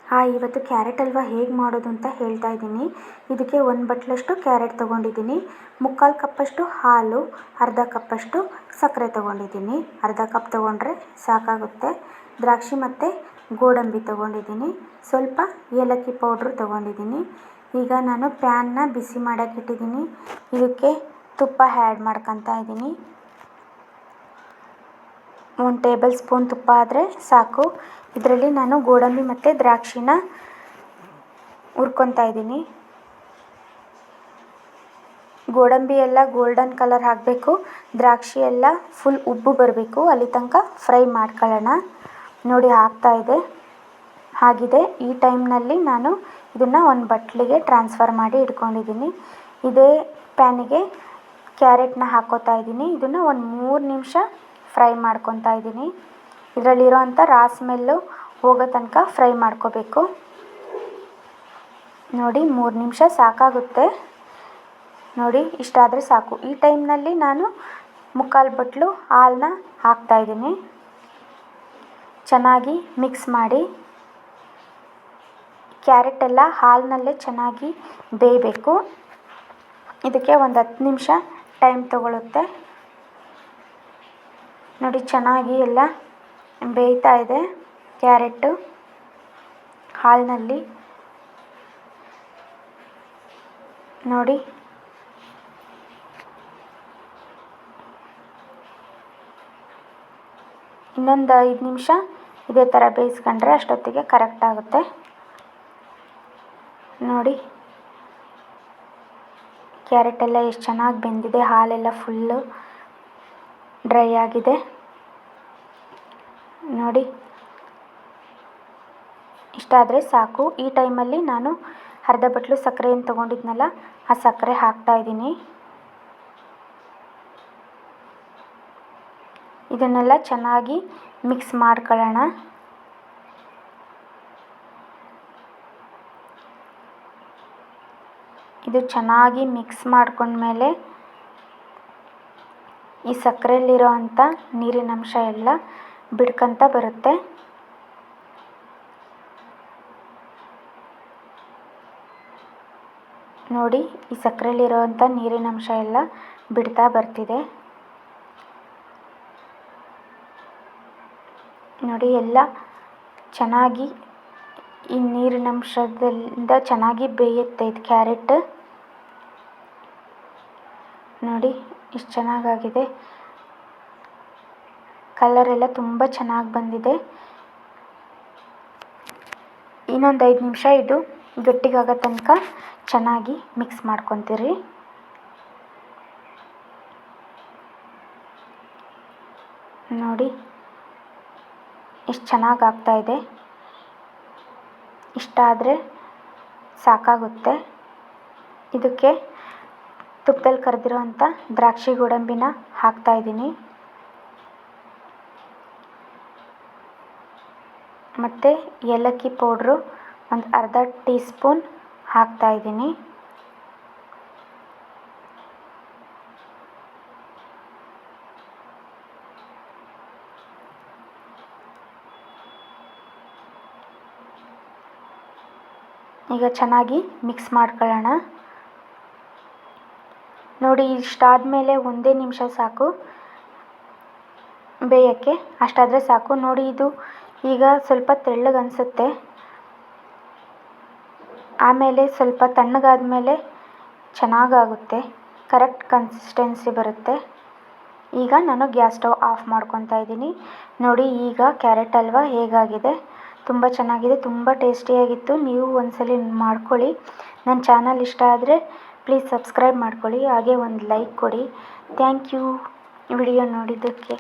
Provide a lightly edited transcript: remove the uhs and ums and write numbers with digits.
Hi, ಇವತ್ತು carrot halwa ಹೇಗೆ ಮಾಡೋದು ಅಂತ ಹೇಳ್ತಾ ಇದ್ದೀನಿ. ಇದಕ್ಕೆ 1 ಬಟ್ಲಷ್ಟು ಕ್ಯಾರೆಟ್ ತೊಗೊಂಡಿದ್ದೀನಿ. 3/4 ಕಪ್ಪಷ್ಟು ಹಾಲು, ಅರ್ಧ ಕಪ್ಪಷ್ಟು ಸಕ್ಕರೆ ತೊಗೊಂಡಿದ್ದೀನಿ. ಅರ್ಧ ಕಪ್ ತೊಗೊಂಡ್ರೆ ಸಾಕಾಗುತ್ತೆ. ದ್ರಾಕ್ಷಿ ಮತ್ತು ಗೋಡಂಬಿ ತೊಗೊಂಡಿದ್ದೀನಿ. ಸ್ವಲ್ಪ ಏಲಕ್ಕಿ ಪೌಡ್ರು ತೊಗೊಂಡಿದ್ದೀನಿ. ಈಗ ನಾನು ಪ್ಯಾನ್ನ ಬಿಸಿ ಮಾಡೋಕ್ಕೆ ಇಟ್ಟಿದ್ದೀನಿ. ಇದಕ್ಕೆ ತುಪ್ಪ ಆ್ಯಡ್ ಮಾಡ್ಕೊತಾ ಇದ್ದೀನಿ. 1 ಟೇಬಲ್ ಸ್ಪೂನ್ ತುಪ್ಪ ಆದರೆ ಸಾಕು. ಇದರಲ್ಲಿ ನಾನು ಗೋಡಂಬಿ ಮತ್ತು ದ್ರಾಕ್ಷಿನ ಹುರ್ಕೊತಾ ಇದ್ದೀನಿ. ಗೋಡಂಬಿ ಎಲ್ಲ ಗೋಲ್ಡನ್ ಕಲರ್ ಆಗಬೇಕು, ದ್ರಾಕ್ಷಿ ಎಲ್ಲ ಫುಲ್ ಉಬ್ಬು ಬರಬೇಕು, ಅಲ್ಲಿ ತನಕ ಫ್ರೈ ಮಾಡ್ಕೊಳ್ಳೋಣ. ನೋಡಿ ಆಗಿದೆ. ಈ ಟೈಮ್ನಲ್ಲಿ ನಾನು ಇದನ್ನು ಒಂದು ಬಟ್ಲಿಗೆ ಟ್ರಾನ್ಸ್ಫರ್ ಮಾಡಿ ಇಟ್ಕೊಂಡಿದ್ದೀನಿ. ಇದೇ ಪ್ಯಾನಿಗೆ ಕ್ಯಾರೆಟ್ನ ಹಾಕ್ಕೋತಾ ಇದ್ದೀನಿ. ಇದನ್ನು ಒಂದು 3 ನಿಮಿಷ ಫ್ರೈ ಮಾಡ್ಕೊತಾ ಇದ್ದೀನಿ. ಇದರಲ್ಲಿರೋವಂಥ ರಾ ಸ್ಮೆಲ್ಲು ಹೋಗೋ ತನಕ ಫ್ರೈ ಮಾಡ್ಕೋಬೇಕು. ನೋಡಿ 3 ನಿಮಿಷ ಸಾಕಾಗುತ್ತೆ. ನೋಡಿ ಇಷ್ಟಾದರೆ ಸಾಕು. ಈ ಟೈಮ್ನಲ್ಲಿ ನಾನು 3/4 ಬಟ್ಲು ಹಾಲನ್ನ ಹಾಕ್ತಾಯಿದ್ದೀನಿ. ಚೆನ್ನಾಗಿ ಮಿಕ್ಸ್ ಮಾಡಿ. ಕ್ಯಾರೆಟ್ ಎಲ್ಲ ಹಾಲಿನಲ್ಲೇ ಚೆನ್ನಾಗಿ ಬೇಯಬೇಕು. ಇದಕ್ಕೆ ಒಂದು 10 ನಿಮಿಷ ಟೈಮ್ ತಗೊಳ್ಳುತ್ತೆ. ನೋಡಿ ಚೆನ್ನಾಗಿ ಎಲ್ಲ ಬೇಯ್ತಾ ಇದೆ ಕ್ಯಾರೆಟು ಹಾಲಿನಲ್ಲಿ. ನೋಡಿ ಇನ್ನೊಂದು 5 ನಿಮಿಷ ಇದೇ ಥರ ಬೇಯಿಸ್ಕೊಂಡ್ರೆ ಅಷ್ಟೊತ್ತಿಗೆ ಕರೆಕ್ಟ್ ಆಗುತ್ತೆ. ನೋಡಿ ಕ್ಯಾರೆಟ್ ಎಲ್ಲ ಎಷ್ಟು ಚೆನ್ನಾಗಿ ಬೆಂದಿದೆ. ಹಾಲೆಲ್ಲ ಫುಲ್ಲು ಡ್ರೈ ಆಗಿದೆ. ನೋಡಿ ಇಷ್ಟಾದರೆ ಸಾಕು. ಈ ಟೈಮಲ್ಲಿ ನಾನು ಅರ್ಧ ಬಟ್ಲು ಸಕ್ಕರೆ ಏನು ತೊಗೊಂಡಿದ್ನಲ್ಲ, ಆ ಸಕ್ಕರೆ ಹಾಕ್ತಾಯಿದ್ದೀನಿ. ಇದನ್ನೆಲ್ಲ ಚೆನ್ನಾಗಿ ಮಿಕ್ಸ್ ಮಾಡ್ಕೊಳ್ಳೋಣ. ಇದು ಚೆನ್ನಾಗಿ ಮಿಕ್ಸ್ ಮಾಡ್ಕೊಂಡ್ಮೇಲೆ ಈ ಸಕ್ಕರೆಯಲ್ಲಿರೋ ಅಂಥ ನೀರಿನಂಶ ಎಲ್ಲ ಬಿಡ್ಕೊತ ಬರುತ್ತೆ. ನೋಡಿ ಈ ಸಕ್ಕರೆಯಲ್ಲಿರೋವಂಥ ನೀರಿನಂಶ ಎಲ್ಲ ಬಿಡ್ತಾ ಬರ್ತಿದೆ. ನೋಡಿ ಎಲ್ಲ ಚೆನ್ನಾಗಿ ಈ ನೀರಿನಂಶದಿಂದ ಚೆನ್ನಾಗಿ ಬೇಯುತ್ತೆ ಇದು ಕ್ಯಾರೆಟ್. ನೋಡಿ ಎಷ್ಟು ಚೆನ್ನಾಗಾಗಿದೆ. ಕಲರೆಲ್ಲ ತುಂಬ ಚೆನ್ನಾಗಿ ಬಂದಿದೆ. ಇನ್ನೊಂದು 5 ನಿಮಿಷ ಇದು ಗಟ್ಟಿಗಾಗೋ ತನಕ ಚೆನ್ನಾಗಿ ಮಿಕ್ಸ್ ಮಾಡ್ಕೊತೀರಿ. ನೋಡಿ ಎಷ್ಟು ಚೆನ್ನಾಗಿ ಆಗ್ತಾಯಿದೆ. ಇಷ್ಟಾದರೆ ಸಾಕಾಗುತ್ತೆ. ಇದಕ್ಕೆ ತುಪ್ಪದಲ್ಲಿ ಕರೆದಿರೋವಂಥ ದ್ರಾಕ್ಷಿ ಗೋಡಂಬಿನ ಹಾಕ್ತಾಯಿದ್ದೀನಿ. ಮತ್ತು ಏಲಕ್ಕಿ ಪೌಡ್ರು ಒಂದು ಅರ್ಧ ಟೀ ಸ್ಪೂನ್ ಹಾಕ್ತಾಯಿದ್ದೀನಿ. ಈಗ ಚೆನ್ನಾಗಿ ಮಿಕ್ಸ್ ಮಾಡ್ಕೊಳ್ಳೋಣ. ನೋಡಿ ಇಷ್ಟಾದಮೇಲೆ 1 ನಿಮಿಷ ಸಾಕು ಬೇಯೋಕ್ಕೆ. ಅಷ್ಟಾದರೆ ಸಾಕು. ನೋಡಿ ಇದು ಈಗ ಸ್ವಲ್ಪ ತೆಳ್ಳಗೆ ಅನಿಸುತ್ತೆ. ಆಮೇಲೆ ಸ್ವಲ್ಪ ತಣ್ಣಗಾದ್ಮೇಲೆ ಚೆನ್ನಾಗಾಗುತ್ತೆ. ಕರೆಕ್ಟ್ ಕನ್ಸಿಸ್ಟೆನ್ಸಿ ಬರುತ್ತೆ. ಈಗ ನಾನು ಗ್ಯಾಸ್ ಸ್ಟವ್ ಆಫ್ ಮಾಡ್ಕೊತಾ ಇದ್ದೀನಿ. ನೋಡಿ ಈಗ ಕ್ಯಾರೆಟ್ ಹಲ್ವ ಹೇಗಾಗಿದೆ. ತುಂಬ ಚೆನ್ನಾಗಿದೆ, ತುಂಬ ಟೇಸ್ಟಿಯಾಗಿತ್ತು. ನೀವು ಒಂದ್ಸಲ ಮಾಡ್ಕೊಳ್ಳಿ. ನನ್ನ ಚಾನಲ್ ಇಷ್ಟ ಆದರೆ ಪ್ಲೀಸ್ ಸಬ್ಸ್ಕ್ರೈಬ್ ಮಾಡ್ಕೊಳ್ಳಿ. ಹಾಗೆ ಒಂದು ಲೈಕ್ ಕೊಡಿ. ಥ್ಯಾಂಕ್ ಯು ವಿಡಿಯೋ ನೋಡಿದ್ದಕ್ಕೆ.